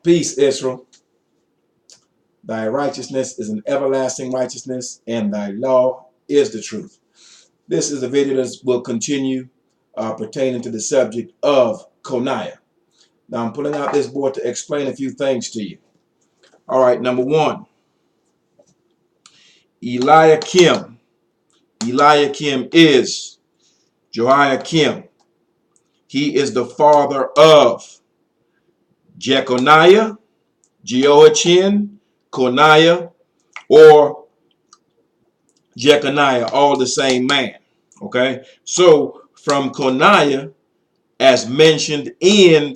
Peace, Israel. Thy righteousness is an everlasting righteousness, and thy law is the truth. This is a video that will continue pertaining to the subject of Coniah. Now, I'm pulling out this board to explain a few things to you. All right, number one, Eliakim. Eliakim is Jehoiakim. He is the father of Jeconiah, Jehoiachin, Coniah, or Jeconiah, all the same man. Okay, so from Coniah, as mentioned in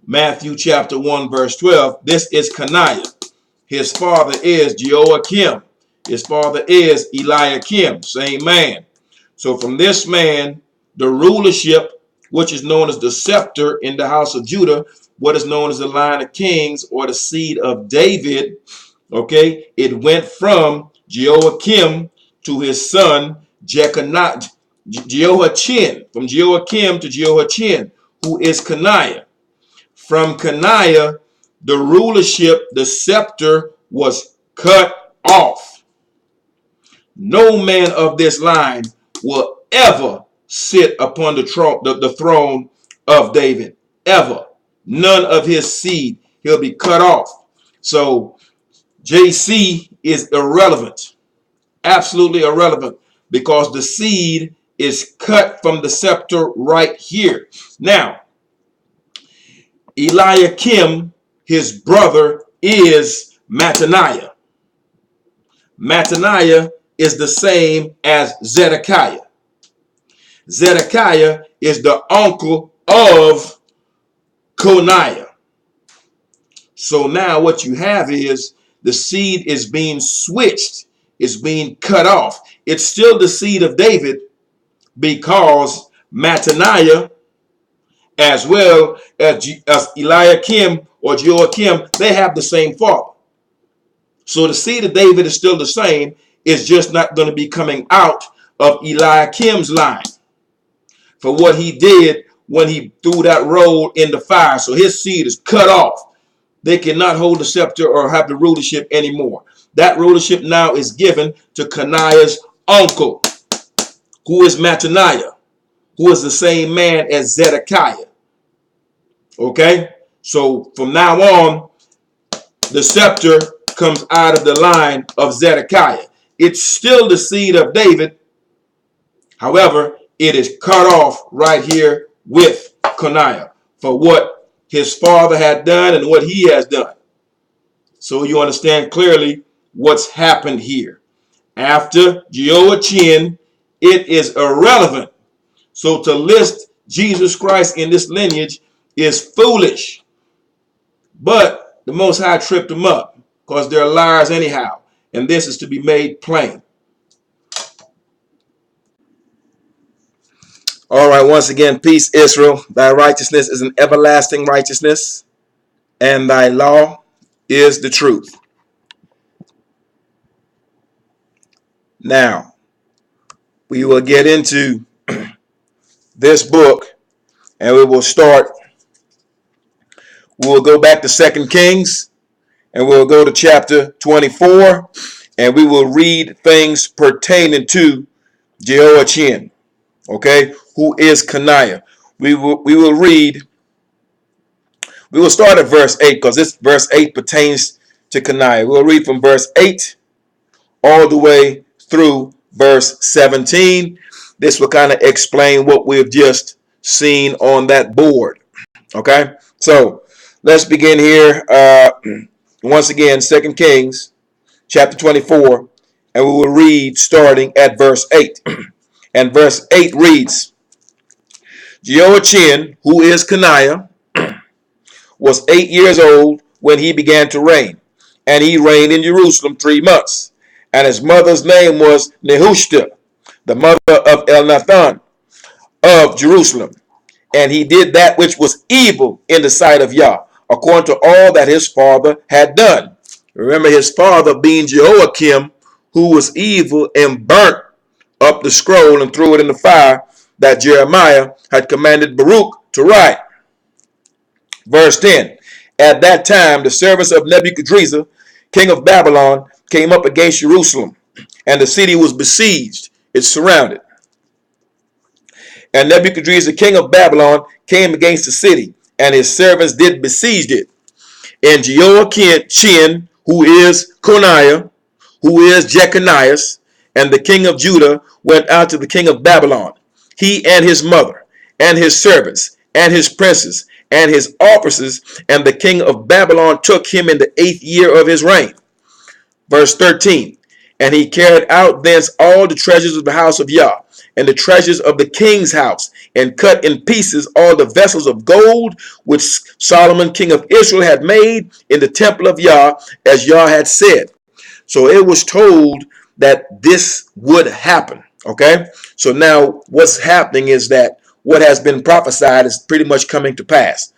Matthew chapter 1 verse 12, this is Coniah. His father is Jehoiakim. His father is Eliakim, same man. So from this man, the rulership, which is known as the scepter in the house of Judah, what is known as the line of kings or the seed of David, okay, it went from Jehoiakim to his son Jehoiachin, from Jehoiakim to Jehoiachin, who is Coniah. From Coniah, the rulership, the scepter, was cut off. No man of this line will ever sit upon the throne of David, ever. None of his seed. He'll be cut off. So JC is irrelevant, absolutely irrelevant, because the seed is cut from the scepter right here. Now, Eliakim, his brother, is Mattaniah. Mattaniah is the same as Zedekiah. Zedekiah is the uncle of Coniah. So now what you have is the seed is being switched. It's being cut off. It's still the seed of David because Mattaniah, as well as Eliakim or Jehoiakim, they have the same father. So the seed of David is still the same. It's just not going to be coming out of Eliakim's line for what he did when he threw that roll in the fire. So his seed is cut off. They cannot hold the scepter or have the rulership anymore. That rulership now is given to Coniah's uncle, who is Mattaniah, who is the same man as Zedekiah. Okay? So from now on, the scepter comes out of the line of Zedekiah. It's still the seed of David. However, it is cut off right here with Coniah for what his father had done and what he has done. So you understand clearly what's happened here. After Jehoiachin, it is irrelevant. So to list Jesus Christ in this lineage is foolish. But the Most High tripped them up because they're liars anyhow. And this is to be made plain. All right, once again, peace, Israel. Thy righteousness is an everlasting righteousness, and thy law is the truth. Now, we will get into this book, and we will go back to 2 Kings, and we'll go to chapter 24, and we will read things pertaining to Jehoiachin, okay, who is Coniah. We will start at verse 8 because this verse 8 pertains to Coniah. We'll read from verse 8 all the way through verse 17. This will kind of explain what we've just seen on that board. Okay, so let's begin here. Once again, 2 Kings chapter 24, and we will read starting at verse 8. And verse 8 reads, Jehoiachin, who is Coniah, was 8 years old when he began to reign, and he reigned in Jerusalem 3 months. And his mother's name was Nehushta, the mother of Elnathan of Jerusalem. And he did that which was evil in the sight of Yah, according to all that his father had done. Remember his father being Jehoiakim, who was evil and burnt up the scroll and threw it in the fire that Jeremiah had commanded Baruch to write. Verse 10, At that time, the servants of Nebuchadnezzar, king of Babylon, came up against Jerusalem, and the city was besieged. It's surrounded. And Nebuchadnezzar, king of Babylon, came against the city, and his servants did besiege it. And Jehoiachin, who is Coniah, who is Jeconiah, and the king of Judah went out to the king of Babylon, he and his mother, and his servants, and his princes, and his officers, and the king of Babylon took him in the 8th year of his reign. Verse 13, and he carried out thence all the treasures of the house of Yah, and the treasures of the king's house, and cut in pieces all the vessels of gold which Solomon king of Israel had made in the temple of Yah, as Yah had said. So it was told that this would happen. Okay, so now what's happening is that what has been prophesied is pretty much coming to pass.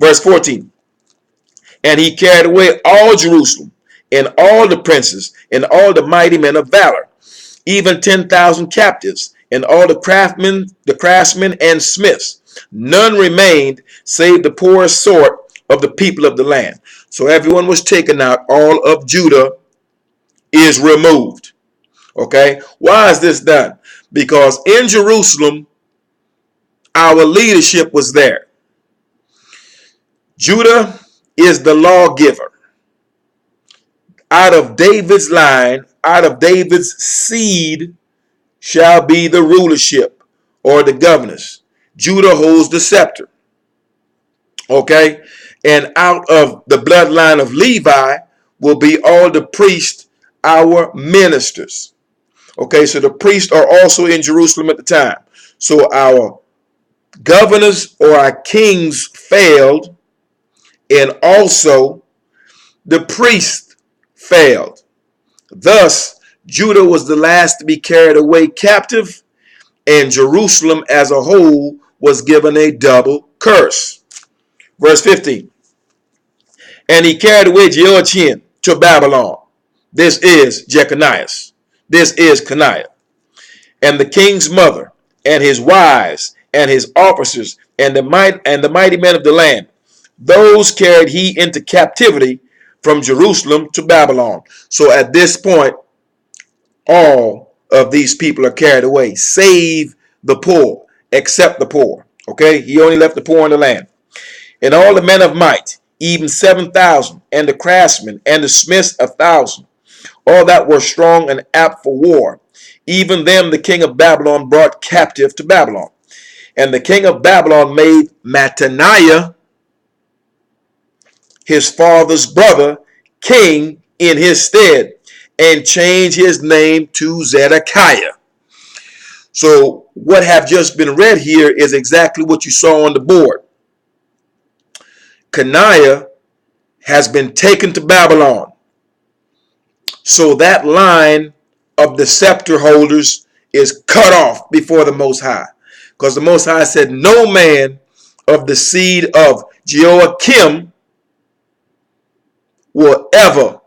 Verse 14, and he carried away all Jerusalem, and all the princes, and all the mighty men of valor, even 10,000 captives, and all the craftsmen and smiths. None remained save the poorest sort of the people of the land. So everyone was taken out. All of Judah is removed. Okay, why is this done? Because in Jerusalem, our leadership was there. Judah is the lawgiver. Out of David's line, out of David's seed, shall be the rulership or the governors. Judah holds the scepter. Okay, and out of the bloodline of Levi will be all the priests, our ministers. Okay, so the priests are also in Jerusalem at the time. So our governors or our kings failed, and also the priests failed. Thus, Judah was the last to be carried away captive, and Jerusalem as a whole was given a double curse. Verse 15. And he carried away Jehoiachin to Babylon. This is Jeconiah. This is Coniah. And the king's mother, and his wives, and his officers, and the mighty men of the land. Those carried he into captivity from Jerusalem to Babylon. So at this point, all of these people are carried away, save the poor, except the poor. Okay, he only left the poor in the land. And all the men of might, even 7,000, and the craftsmen, and the smiths 1,000, all that were strong and apt for war. Even them the king of Babylon brought captive to Babylon. And the king of Babylon made Mattaniah, his father's brother, king in his stead, and changed his name to Zedekiah. So what have just been read here is exactly what you saw on the board. Coniah has been taken to Babylon. So that line of the scepter holders is cut off before the Most High. Because the Most High said, no man of the seed of Jehoiakim will ever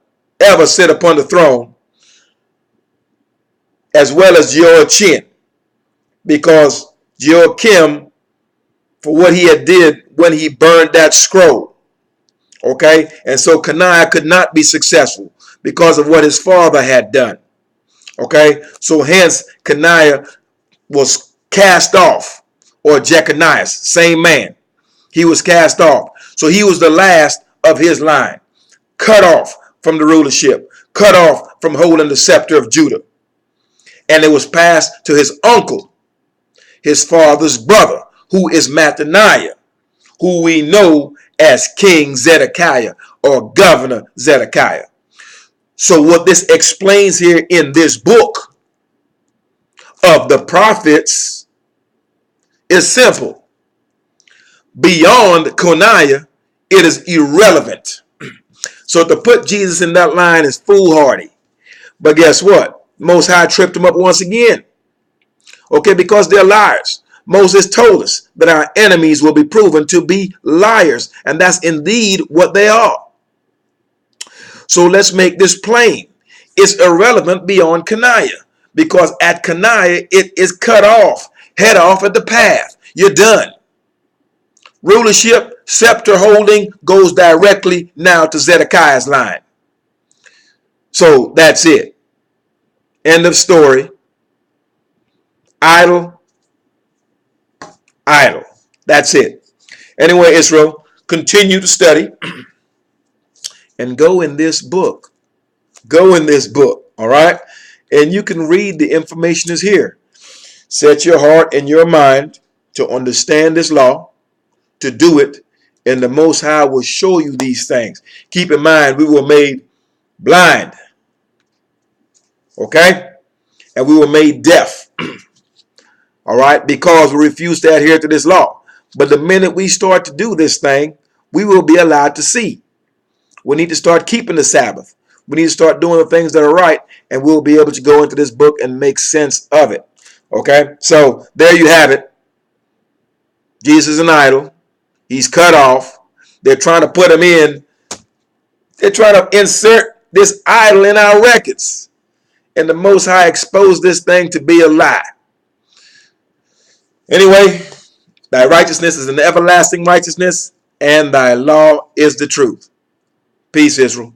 sit upon the throne, as well as Jehoiachin. Because Jehoiakim, for what he had did when he burned that scroll. Okay? And so Coniah could not be successful because of what his father had done. Okay? So hence Coniah was cast off, or Jeconiah, same man. He was cast off. So he was the last of his line, cut off from the rulership, cut off from holding the scepter of Judah. And it was passed to his uncle, his father's brother, who is Mattaniah, who we know as King Zedekiah or Governor Zedekiah. So what this explains here in this book of the prophets is simple. Beyond Coniah, it is irrelevant. So to put Jesus in that line is foolhardy. But guess what? Most High tripped him up once again. Okay, because they're liars. Moses told us that our enemies will be proven to be liars. And that's indeed what they are. So let's make this plain. It's irrelevant beyond Coniah. Because at Coniah, it is cut off. Head off at the path. You're done. rulership, scepter holding goes directly now to Zedekiah's line. So that's it. End of story. Idle. Idle. That's it. Anyway, Israel, continue to study and go in this book. Go in this book. All right. And you can read the information is here. Set your heart and your mind to understand this law, to do it, and the Most High will show you these things. Keep in mind, we were made blind. Okay? And we were made deaf. All right? Because we refuse to adhere to this law. But the minute we start to do this thing, we will be allowed to see. We need to start keeping the Sabbath. We need to start doing the things that are right, and we'll be able to go into this book and make sense of it. Okay? So there you have it. Jesus is an idol. He's cut off. They're trying to put him in. They're trying to insert this idol in our records. And the Most High exposed this thing to be a lie. Anyway, thy righteousness is an everlasting righteousness, and thy law is the truth. Peace, Israel.